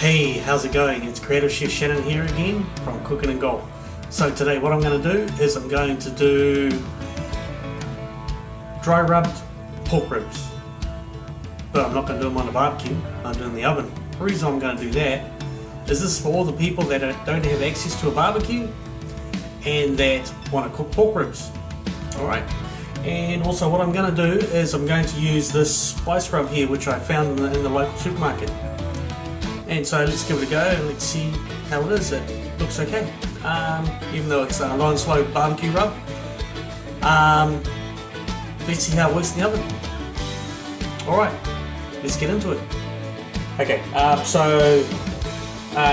Hey, how's it going? It's Creative Chef Shannon here again from Cooking and Golf. So today what I'm going to do is I'm going to do dry rubbed pork ribs. But I'm not going to do them on the barbecue, I'm doing them in the oven. The reason I'm going to do that is this is for all the people that don't have access to a barbecue and that want to cook pork ribs. Alright, and also what I'm going to do is I'm going to use this spice rub here which I found in the local supermarket. And so let's give it a go and let's see how it is. It looks okay, even though it's a low and slow barbecue rub. Let's see how it works in the oven. Alright, let's get into it. Okay,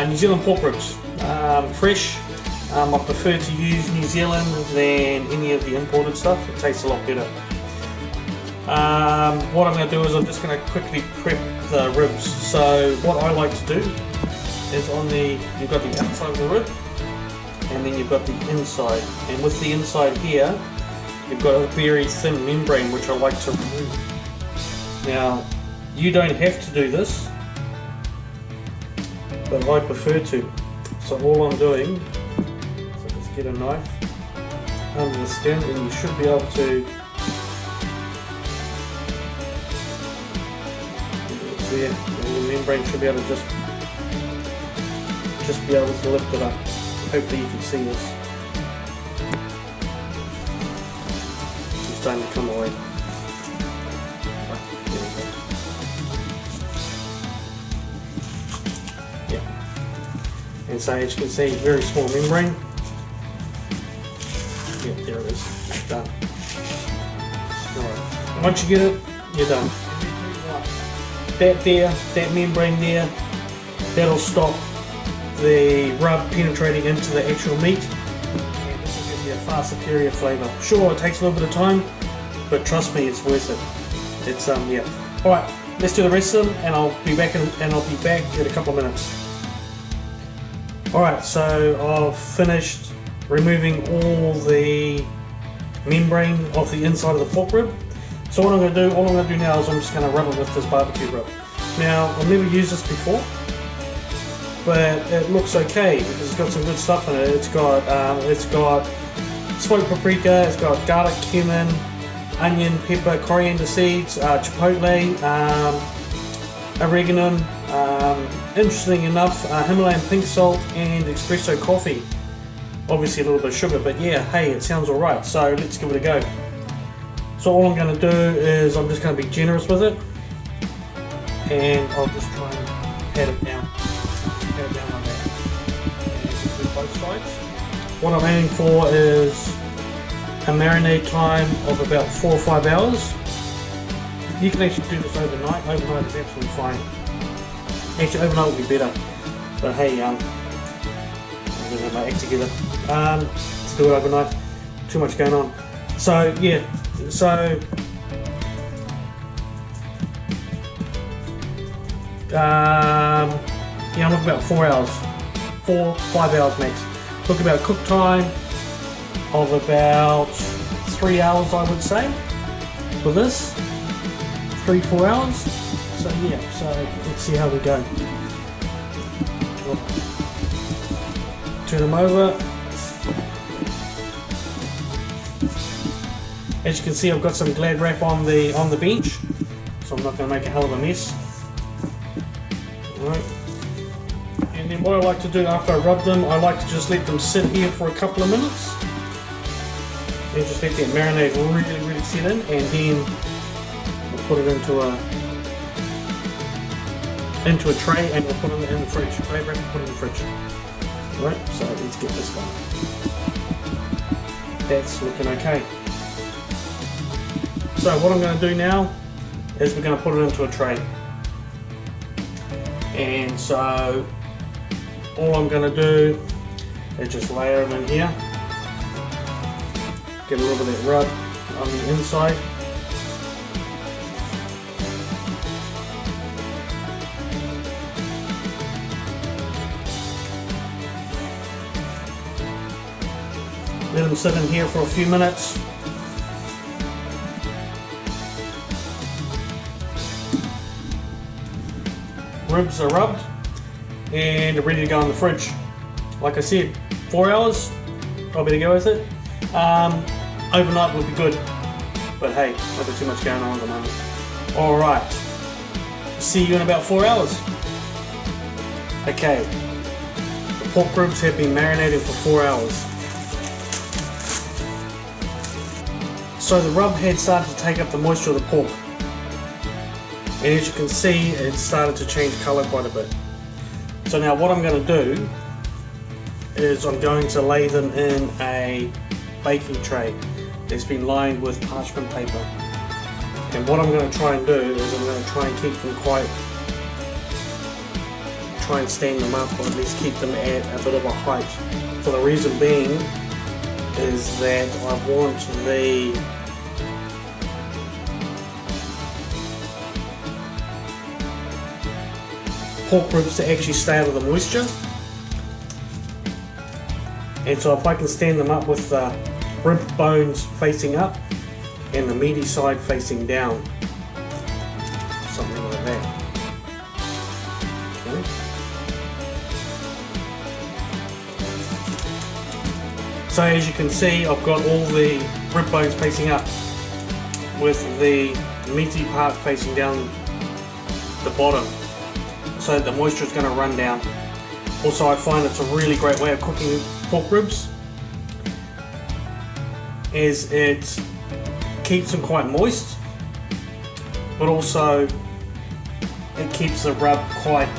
New Zealand pork ribs, fresh. I prefer to use New Zealand than any of the imported stuff. It tastes a lot better. What I'm going to do is I'm just going to quickly prep the ribs. So what I like to do is you've got the outside of the rib and then you've got the inside. And with the inside here, you've got a very thin membrane which I like to remove. Now, you don't have to do this, but I prefer to. So all I'm doing is just get a knife under the skin and you should be able to there, the membrane should be able to just be able to lift it up. Hopefully you can see this. It's starting to come away. Yeah. And so as you can see, very small membrane. Yeah, there it is. Done. Alright. Once you get it, you're done. That membrane there, that'll stop the rub penetrating into the actual meat, and this will give you a far superior flavour. Sure, it takes a little bit of time, but trust me, it's worth it. It's yeah. All right, let's do the rest of them, and I'll be back in a couple of minutes. All right, so I've finished removing all the membrane off the inside of the pork rib. So what all I'm going to do now is I'm just going to rub it with this barbecue rub. Now, I've never used this before, but it looks okay because it's got some good stuff in it. It's got smoked paprika, it's got garlic, cumin, onion, pepper, coriander seeds, chipotle, oregano, interesting enough, Himalayan pink salt and espresso coffee. Obviously a little bit of sugar, but yeah, hey, it sounds alright, so let's give it a go. So all I'm going to do is I'm just going to be generous with it, and I'll just try and pat it down like that. And do both sides. What I'm aiming for is a marinade time of about 4 or 5 hours. You can actually do this overnight. Overnight is absolutely fine. Actually, overnight would be better. But hey, I'm going to have my act together. To do it overnight, too much going on. So yeah. So, yeah, I'm looking about 4 hours, 5 hours max. Look about cook time of about 3 hours, I would say, for this, 3-4 hours. So yeah, so let's see how we go. Turn them over. As you can see, I've got some Glad wrap on the bench, so I'm not going to make a hell of a mess. Alright. And then what I like to do after I rub them, I like to just let them sit here for a couple of minutes. And just let that marinade really set in, and then we'll put it into a tray and we'll put it in the fridge. Glad wrap and put it in the fridge. Alright, so let's get this going. That's looking okay. So what I'm going to do now is we're going to put it into a tray. And so all I'm going to do is just layer them in here. Get a little bit of that rub on the inside. Let them sit in here for a few minutes. Ribs are rubbed. and ready to go in the fridge. Like I said, 4 hours, I'll be to go with it. Overnight would be good, but hey, I've got too much going on at the moment. Alright, see you in about 4 hours. Okay, the pork ribs have been marinated for 4 hours. So the rub had started to take up the moisture of the pork. And as you can see, it started to change colour quite a bit. So now what I'm going to do is I'm going to lay them in a baking tray that's been lined with parchment paper. And what I'm going to try and do is I'm going to try and keep them try and stand them up, or at least keep them at a bit of a height. For the reason being is that I want the pork ribs to actually stay out of the moisture. And so if I can stand them up with the rib bones facing up and the meaty side facing down, something like that. Okay. So as you can see, I've got all the rib bones facing up with the meaty part facing down the bottom, so the moisture is going to run down. Also, I find it's a really great way of cooking pork ribs, as it keeps them quite moist, but also it keeps the rub quite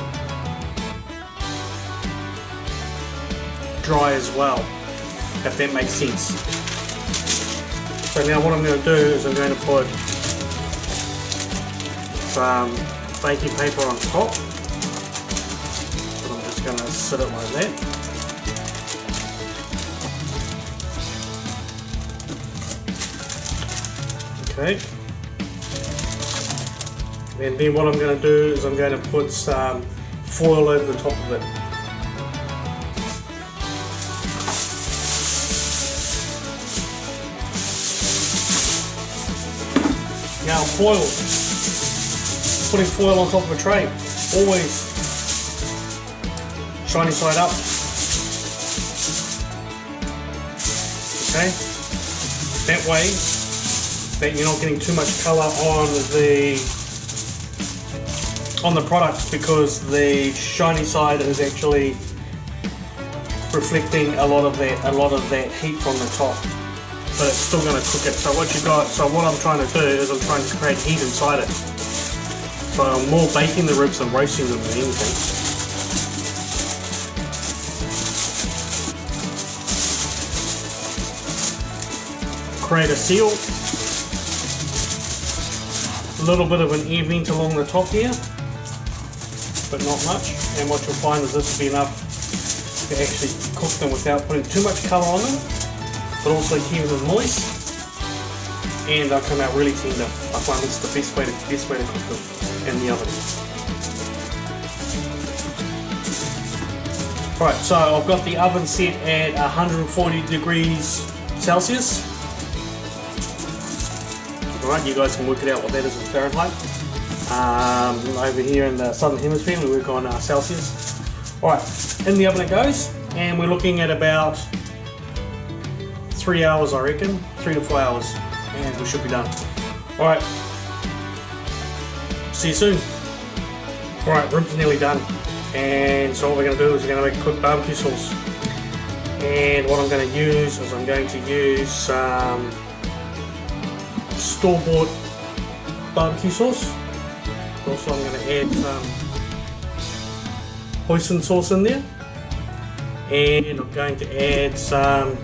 dry as well, if that makes sense. So now what I'm going to do is I'm going to put some baking paper on top. I'm just going to sit it like that. Okay. And then what I'm going to do is I'm going to put some foil over the top of it. Now foil, putting foil on top of a tray, always shiny side up. Okay, that way that you're not getting too much colour on the product, because the shiny side is actually reflecting a lot of that heat from the top, but it's still going to cook it. So what I'm trying to do is I'm trying to create heat inside it. So I'm more baking the ribs than roasting them than anything. Create a seal, a little bit of an air vent along the top here, but not much. And what you'll find is this will be enough to actually cook them without putting too much colour on them, but also keep them moist, and they'll come out really tender. I find it's the best way to cook them in the oven. Right, so I've got the oven set at 140 degrees Celsius. Alright, you guys can work it out what that is in Fahrenheit. Over here in the southern hemisphere we work on Celsius. Alright, in the oven it goes, and we're looking at about 3 hours, I reckon, 3 to 4 hours, and we should be done. Alright, see you soon. Alright, ribs are nearly done, and so what we're going to do is we're going to make a quick barbecue sauce. And what I'm going to use is I'm going to use some store-bought barbecue sauce. Also I'm going to add some hoisin sauce in there, and I'm going to add some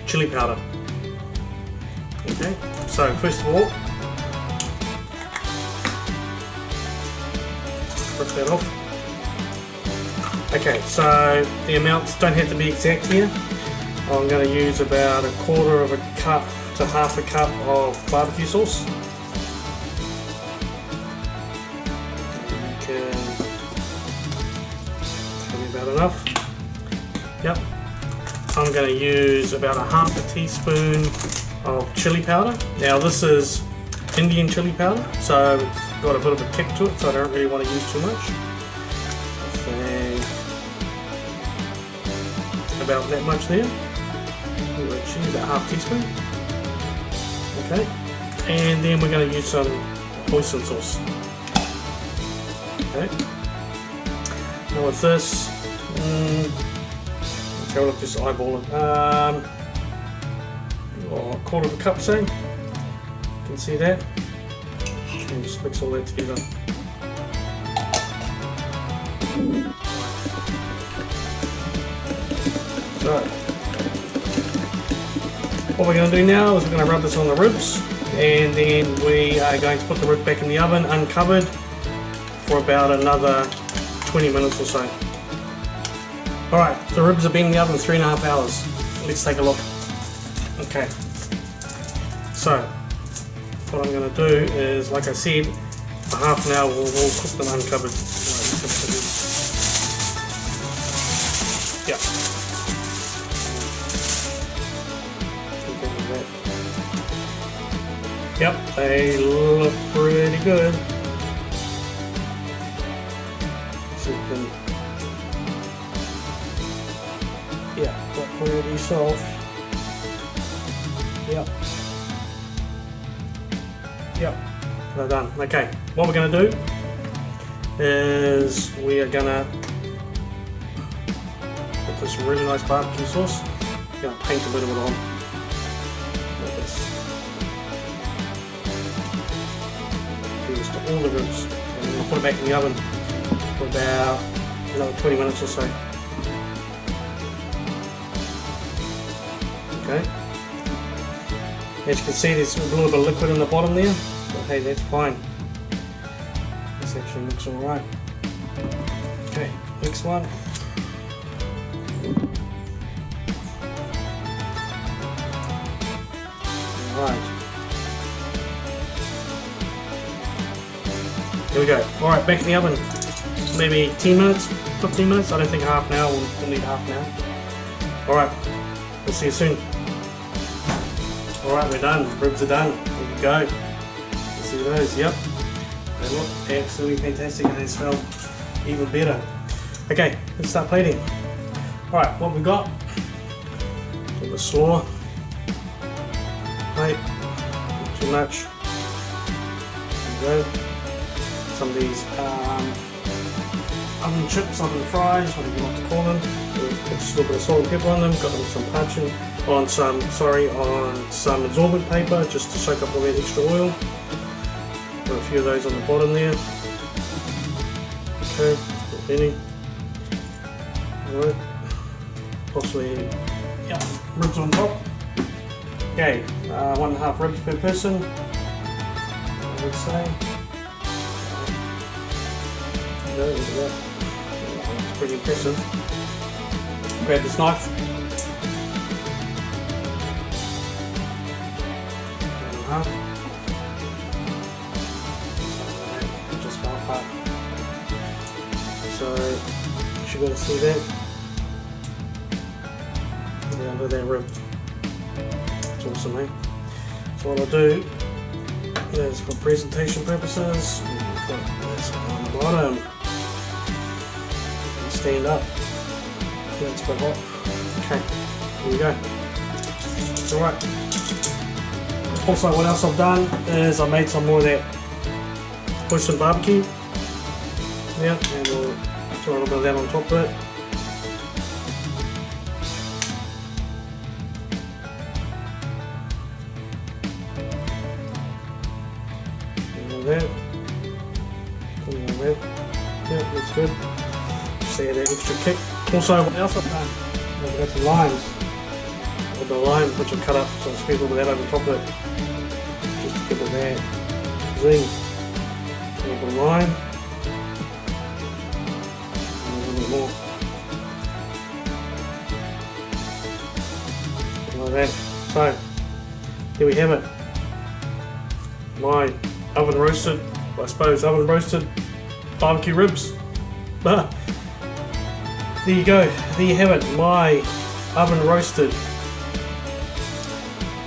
chili powder. Okay, so first of all, rip that off. Okay, so the amounts don't have to be exact here. I'm going to use about 1/4 of a cup to 1/2 a cup of barbecue sauce. Okay, that'll be about enough. Yep. I'm going to use about 1/2 teaspoon of chili powder. Now this is Indian chili powder, so it's got a bit of a kick to it, so I don't really want to use too much. about that much there. Actually, about half teaspoon. Okay, and then we're going to use some oyster sauce. Okay. Now with this, okay, I'll just eyeball it. A quarter of a cup, say. You can see that. And just mix all that together. So, what we're going to do now is we're going to rub this on the ribs, and then we are going to put the rib back in the oven uncovered for about another 20 minutes or so. Alright, the ribs have been in the oven 3.5 hours. Let's take a look. Okay, so what I'm going to do is, like I said, for half an hour we'll cook them uncovered. Yeah. Yep, they look pretty good. So you can, yeah, got pretty soft. Yep. Yep, they're done. Okay, what we're going to do is we are going to put this really nice barbecue sauce. Going to paint a bit of it on. Like this. Do this to all the ribs. And we'll put it back in the oven for about another 20 minutes or so. Okay. As you can see, there's a little bit of liquid in the bottom there, but hey, that's fine. This actually looks alright. Okay, next one. Alright. Here we go. Alright, back in the oven. Maybe 10 minutes, 15 minutes. I don't think half an hour, we'll need half an hour. Alright, we'll see you soon. Alright, we're done. Ribs are done. There you go. See those? Yep. They look absolutely fantastic and they smell even better. Okay, let's start plating. Alright, what we got? Put the slaw. Right, not too much. There you go. Some of these oven chips, oven fries, whatever you like to call them. Put just a little bit of salt and pepper on them. Got them some parchment on some absorbent paper just to soak up all that extra oil. Got a few of those on the bottom there. Okay, not many. Alright, possibly, yeah, ribs on top. Okay, 1.5 ribs per person, I would say. There we go. That's pretty impressive. Grab this knife. Just half up. So you should be able to see that. Down to that rib. It's awesome, eh? So what I'll do is, for presentation purposes, put this on the bottom. Stand up. That's quite hot. Okay, here we go. Alright. Also, what else I've done is I made some more of that oyster barbecue. Yeah, and we'll throw a little bit of that on top of it. That. Yeah, that's good. Just add that extra kick. Also, what else I've done? I've got some limes. With the lime which I've cut up, so I'll squeeze a little bit of that over top of it. Just to give it that zing. A little bit of lime. And a little bit more. Like that. So, there we have it. My oven roasted, I suppose oven roasted barbecue ribs. There you go, there you have it, my oven roasted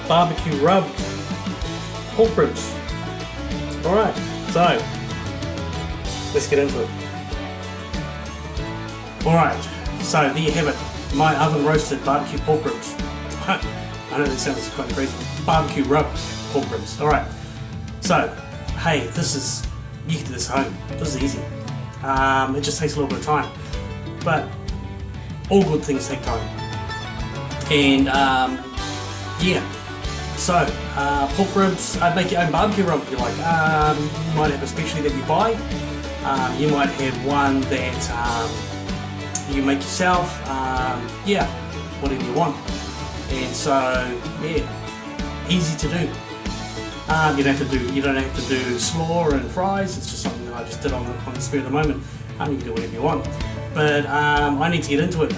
barbecue rubbed pork ribs. Alright, so let's get into it. Alright, so there you have it. my oven roasted barbecue pork ribs. I know that sounds quite crazy. Barbecue rub pork ribs. Alright, so hey, you can do this at home. This is easy. It just takes a little bit of time, but all good things take time. And yeah, so pork ribs, make your own barbecue rub if you like. You might have a specialty that you buy. You might have one that you make yourself. Yeah, whatever you want. And so yeah, easy to do. You don't have to do slaw and fries. It's just something that I just did on the spur of the moment. You can do whatever you want, but I need to get into it.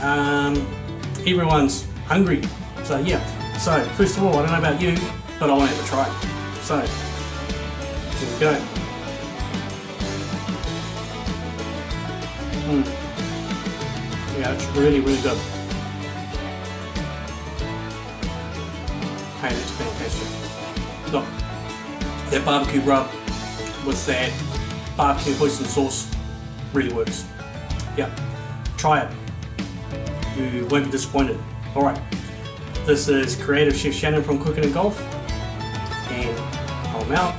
Everyone's hungry, so yeah. So first of all, I don't know about you, but I want to have a try. So here we go. Yeah, it's really good. Hey, that's fantastic. Look. That barbecue rub with that barbecue hoisin sauce really works. Yeah, try it. You won't be disappointed. Alright, this is Creative Chef Shannon from Cooking and Golf, and I'm out.